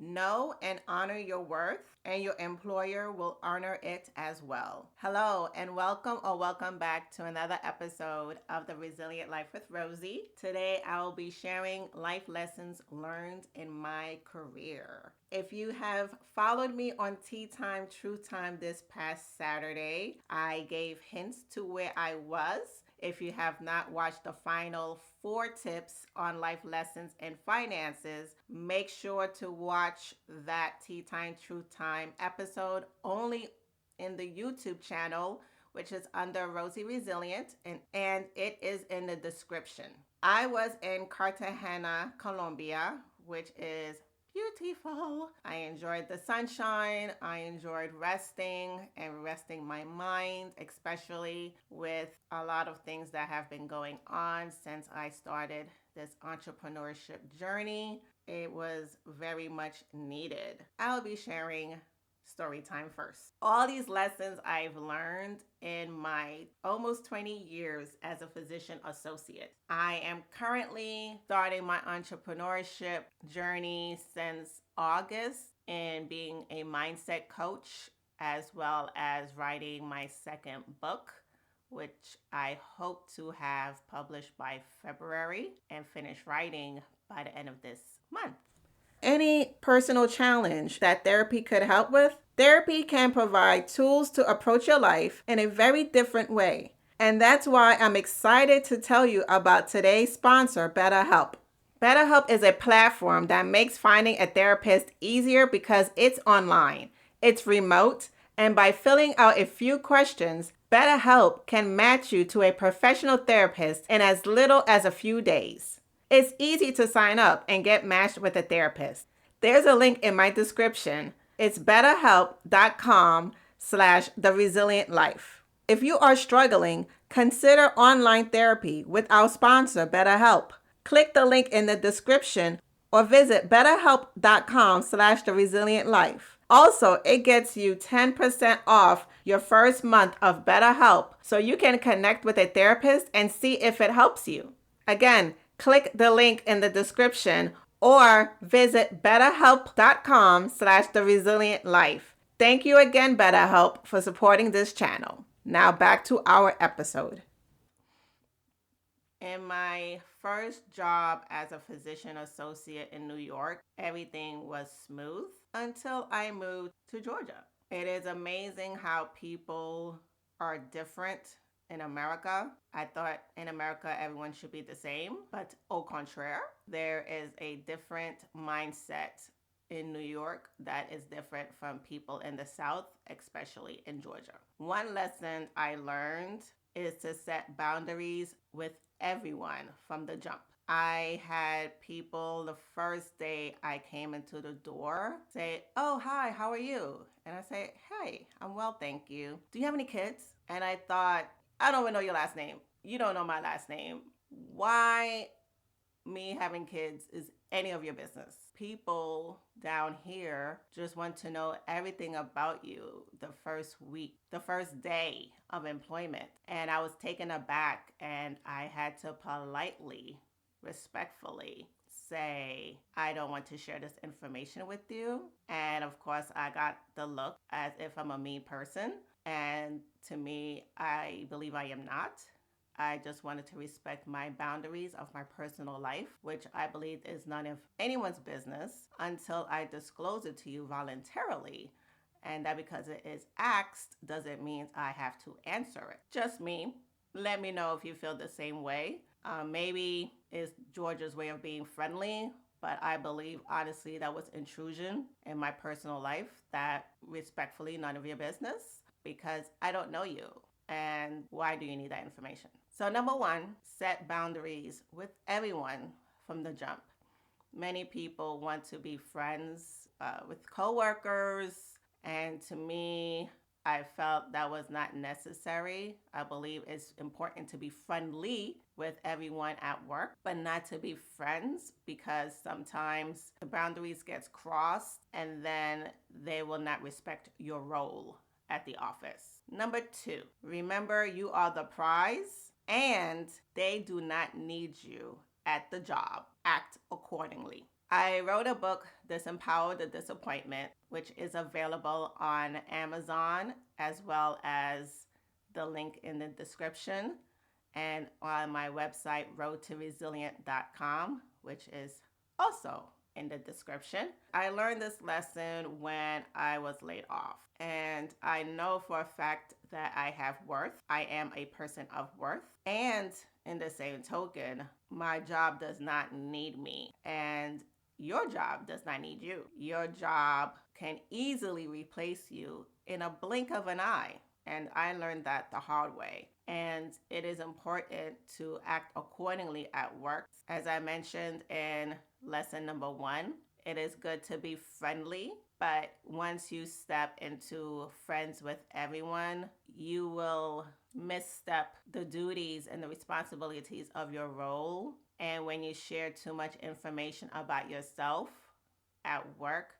Know and honor your worth, and your employer will honor it as well. Hello, and welcome back to another episode of The Resilient Life with Rosie. Today, I will be sharing life lessons learned in my career. If you have followed me on Tea Time, True Time this past Saturday, I gave hints to where I was. If you have not watched the final 4 tips on life lessons and finances, make sure to watch that Tea Time, True Time episode only in the YouTube channel, which is under Rosie Resilient, and it is in the description. I was in Cartagena, Colombia, which is beautiful. I enjoyed the sunshine. I enjoyed resting my mind, especially with a lot of things that have been going on since I started this entrepreneurship journey. It was very much needed. I'll be sharing story time first. All these lessons I've learned in my almost 20 years as a physician associate. I am currently starting my entrepreneurship journey since August and being a mindset coach, as well as writing my second book, which I hope to have published by February and finish writing by the end of this month. Any personal challenge that therapy could help with, therapy can provide tools to approach your life in a very different way. And that's why I'm excited to tell you about today's sponsor, BetterHelp. BetterHelp is a platform that makes finding a therapist easier because it's online, it's remote, and by filling out a few questions, BetterHelp can match you to a professional therapist in as little as a few days. It's easy to sign up and get matched with a therapist. There's a link in my description. It's betterhelp.com/theresilientlife. If you are struggling, consider online therapy with our sponsor, BetterHelp. Click the link in the description or visit betterhelp.com/theresilientlife. Also, it gets you 10% off your first month of BetterHelp so you can connect with a therapist and see if it helps you. Again, click the link in the description or visit betterhelp.com/theresilientlife. Thank you again, BetterHelp, for supporting this channel. Now back to our episode. In my first job as a physician associate in New York, everything was smooth until I moved to Georgia. It is amazing how people are different in America. I thought in America everyone should be the same, but au contraire, there is a different mindset in New York that is different from people in the South, especially in Georgia. One lesson I learned is to set boundaries with everyone from the jump. I had people the first day I came into the door say, "Oh, hi, how are you?" And I say, "Hey, I'm well, thank you. Do you have any kids?" And I thought, I don't even know your last name. You don't know my last name. Why me having kids is any of your business? People down here just want to know everything about you the first week, the first day of employment. And I was taken aback, and I had to politely, respectfully say, "I don't want to share this information with you." And of course, I got the look as if I'm a mean person. And to me, I believe I am not. I just wanted to respect my boundaries of my personal life, which I believe is none of anyone's business until I disclose it to you voluntarily. And that because it is asked doesn't mean I have to answer it. Just me. Let me know if you feel the same way. Maybe it's Georgia's way of being friendly, but I believe honestly that was intrusion in my personal life. That respectfully, none of your business because I don't know you. And why do you need that information? So, number one, set boundaries with everyone from the jump. Many people want to be friends with coworkers, and to me, I felt that was not necessary. I believe it's important to be friendly with everyone at work, but not to be friends because sometimes the boundaries gets crossed and then they will not respect your role at the office. Number two, remember you are the prize and they do not need you at the job. Act accordingly. I wrote a book, Disempower the Disappointment, which is available on Amazon as well as the link in the description and on my website, roadtoresilient.com, which is also in the description. I learned this lesson when I was laid off. And I know for a fact that I have worth. I am a person of worth. And in the same token, my job does not need me. And your job does not need you. Your job can easily replace you in a blink of an eye. And I learned that the hard way. And it is important to act accordingly at work. As I mentioned in lesson number 1, it is good to be friendly, but once you step into friends with everyone, you will misstep the duties and the responsibilities of your role. And when you share too much information about yourself at work,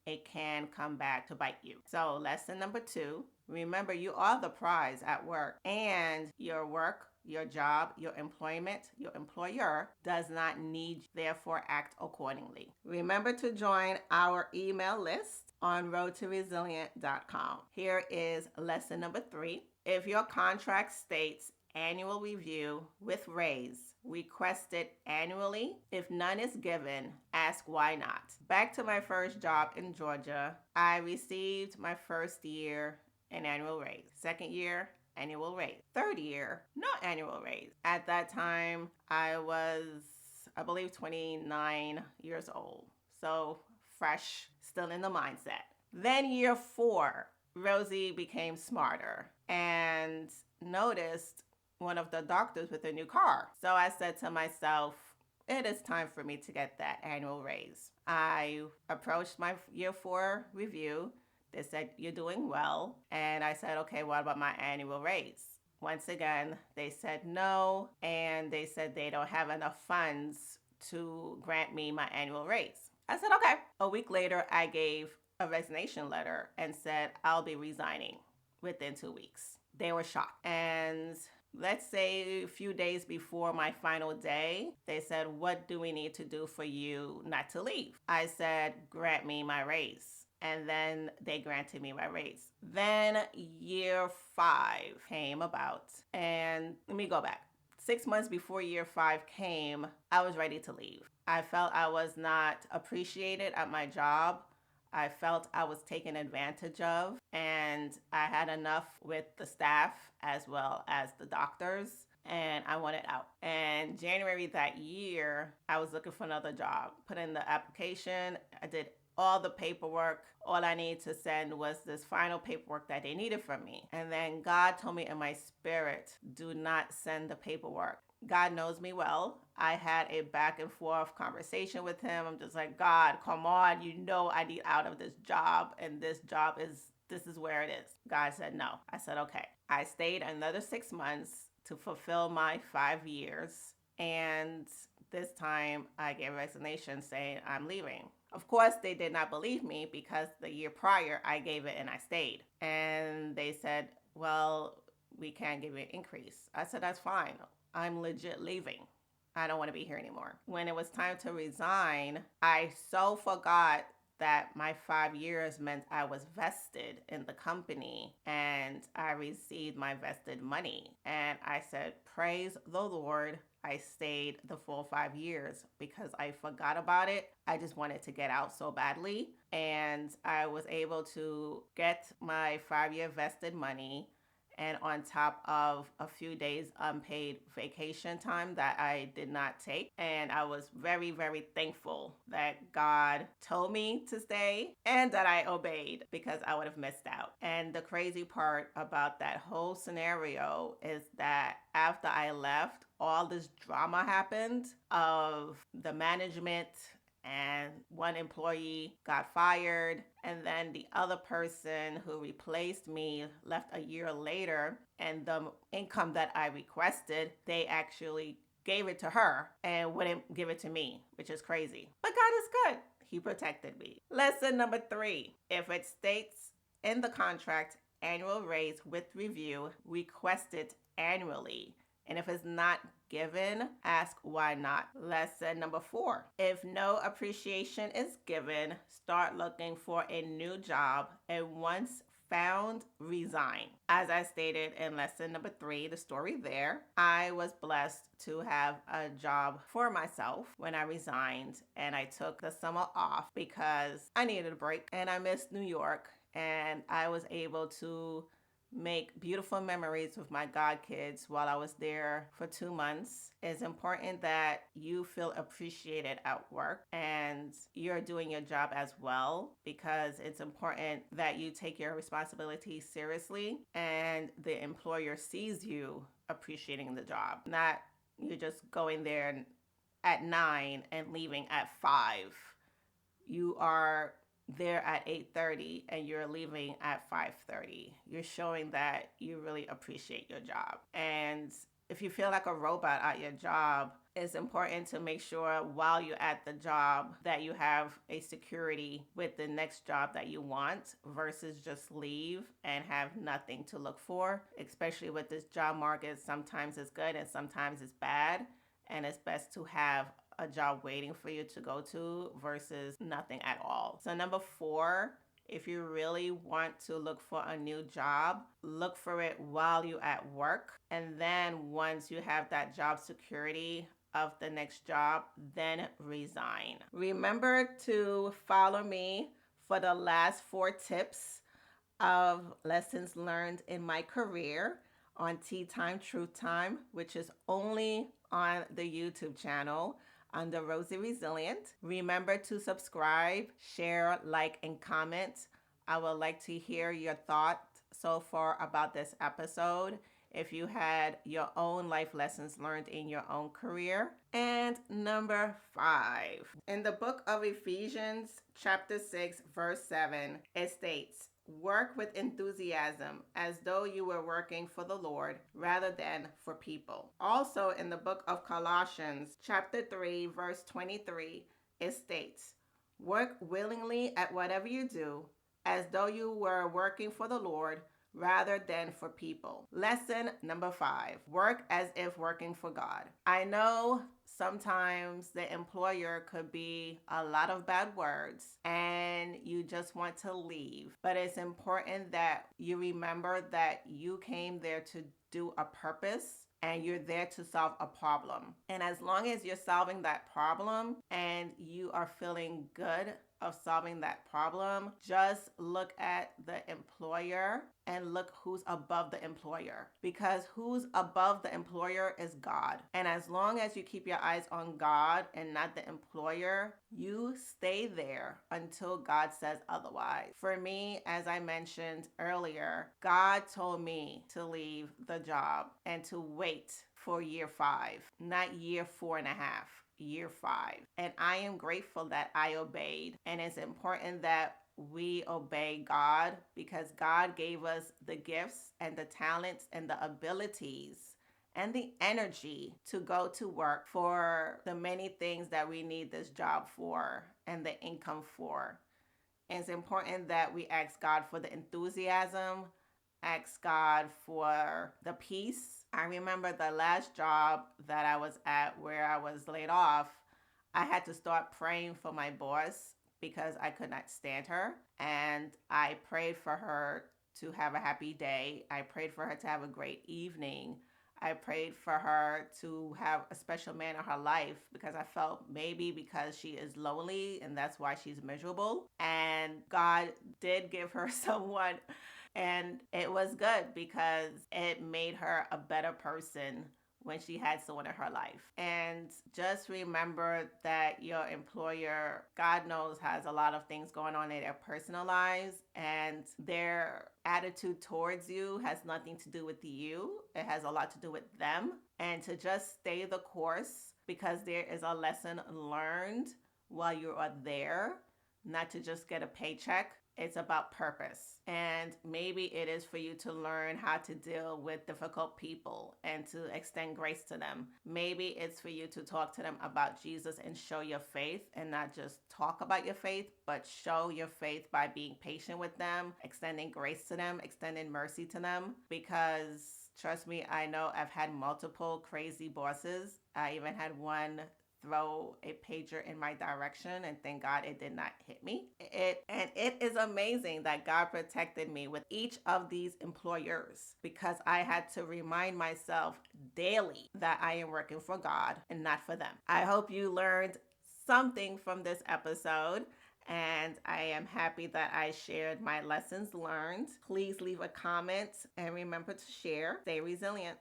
it can come back to bite you. So, lesson number 2, remember you are the prize at work, and your work, your job, your employment, your employer does not need you. Therefore, act accordingly. Remember to join our email list on roadtoresilient.com. Here is lesson number 3. If your contract states annual review with raise, request it annually. If none is given, ask why not. Back to my first job in Georgia, I received my first year an annual raise. Second year, annual raise. Third year, no annual raise. At that time, I was, I believe, 29 years old. So fresh, still in the mindset. Then year 4, Rosie became smarter and noticed one of the doctors with a new car. So I said to myself, it is time for me to get that annual raise. I approached my year 4 review. They said, you're doing well. And I said, okay, what about my annual raise? Once again, they said no, and they said they don't have enough funds to grant me my annual raise. I said, okay. A week later, I gave a resignation letter and said, I'll be resigning within 2 weeks. They were shocked. And let's say a few days before my final day, they said, what do we need to do for you not to leave? I said, grant me my raise. And then they granted me my raise. Then year 5 came about. And let me go back. 6 months before year 5 came, I was ready to leave. I felt I was not appreciated at my job. I felt I was taken advantage of, and I had enough with the staff as well as the doctors, and I wanted out. And January that year, I was looking for another job. Put in the application. I did all the paperwork. All I needed to send was this final paperwork that they needed from me. And then God told me in my spirit, do not send the paperwork. God knows me well. I had a back and forth conversation with him. I'm just like, God, come on. You know I need out of this job, and this is where it is. God said no. I said, okay. I stayed another 6 months to fulfill my 5 years. And this time I gave a resignation saying I'm leaving. Of course, they did not believe me because the year prior I gave it and I stayed. And they said, well, we can't give you an increase. I said, that's fine. I'm legit leaving. I don't want to be here anymore. When it was time to resign, I so forgot that my 5 years meant I was vested in the company and I received my vested money. And I said, praise the Lord. I stayed the full 5 years because I forgot about it. I just wanted to get out so badly. And I was able to get my 5-year vested money, and on top of a few days unpaid vacation time that I did not take. And I was very, very thankful that God told me to stay and that I obeyed, because I would have missed out. And the crazy part about that whole scenario is that after I left, all this drama happened of the management, and one employee got fired, and then the other person who replaced me left a year later, and the income that I requested, they actually gave it to her and wouldn't give it to me, which is crazy. But God is good. He protected me. Lesson number 3, if it states in the contract annual raise with review, request it annually. And if it's not given, ask why not. Lesson number 4. If no appreciation is given, start looking for a new job, and once found, resign. As I stated in lesson number 3, the story there, I was blessed to have a job for myself when I resigned, and I took the summer off because I needed a break and I missed New York, and I was able to make beautiful memories with my god kids while I was there for 2 months. It's important that you feel appreciated at work and you're doing your job as well, because it's important that you take your responsibilities seriously and the employer sees you appreciating the job, not you're just going there at 9 and leaving at 5. You are there at 8:30 and you're leaving at 5:30. You're showing that you really appreciate your job. And if you feel like a robot at your job, it's important to make sure while you're at the job that you have a security with the next job that you want, versus just leave and have nothing to look for. Especially with this job market, sometimes it's good and sometimes it's bad, and it's best to have a job waiting for you to go to versus nothing at all. So number 4, if you really want to look for a new job, look for it while you're at work. And then once you have that job security of the next job, then resign. Remember to follow me for the last 4 tips of lessons learned in my career on Tea Time, Truth Time, which is only on the YouTube channel under Rosie Resilient. Remember to subscribe, share, like, and comment. I would like to hear your thoughts so far about this episode. If you had your own life lessons learned in your own career. And number 5, in the book of Ephesians, chapter 6, verse 7, it states, work with enthusiasm as though you were working for the Lord rather than for people. Also in the book of Colossians, chapter 3, verse 23, it states, work willingly at whatever you do as though you were working for the Lord rather than for people. Lesson number 5, work as if working for God. I know sometimes the employer could be a lot of bad words and you just want to leave, but it's important that you remember that you came there to do a purpose and you're there to solve a problem. And as long as you're solving that problem and you are feeling good of solving that problem, just look at the employer and look who's above the employer, because who's above the employer is God. And as long as you keep your eyes on God and not the employer, you stay there until God says otherwise. For me, as I mentioned earlier, God told me to leave the job and to wait for year 5, not year 4.5. Year 5. And I am grateful that I obeyed. And it's important that we obey God, because God gave us the gifts and the talents and the abilities and the energy to go to work for the many things that we need this job for and the income for. And it's important that we ask God for the enthusiasm, ask God for the peace. I remember the last job that I was at where I was laid off, I had to start praying for my boss because I could not stand her. And I prayed for her to have a happy day. I prayed for her to have a great evening. I prayed for her to have a special man in her life, because I felt maybe because she is lonely and that's why she's miserable. And God did give her someone. And it was good because it made her a better person when she had someone in her life. And just remember that your employer, God knows, has a lot of things going on in their personal lives, and their attitude towards you has nothing to do with you. It has a lot to do with them. And to just stay the course, because there is a lesson learned while you are there, not to just get a paycheck. It's about purpose. And maybe it is for you to learn how to deal with difficult people and to extend grace to them. Maybe it's for you to talk to them about Jesus and show your faith, and not just talk about your faith, but show your faith by being patient with them, extending grace to them, extending mercy to them, because Trust me, I know I've had multiple crazy bosses. I even had one throw a pager in my direction, and thank God it did not hit me. It is amazing that God protected me with each of these employers because I had to remind myself daily that I am working for God and not for them. I hope you learned something from this episode. And I am happy that I shared my lessons learned. Please leave a comment and remember to share. Stay resilient.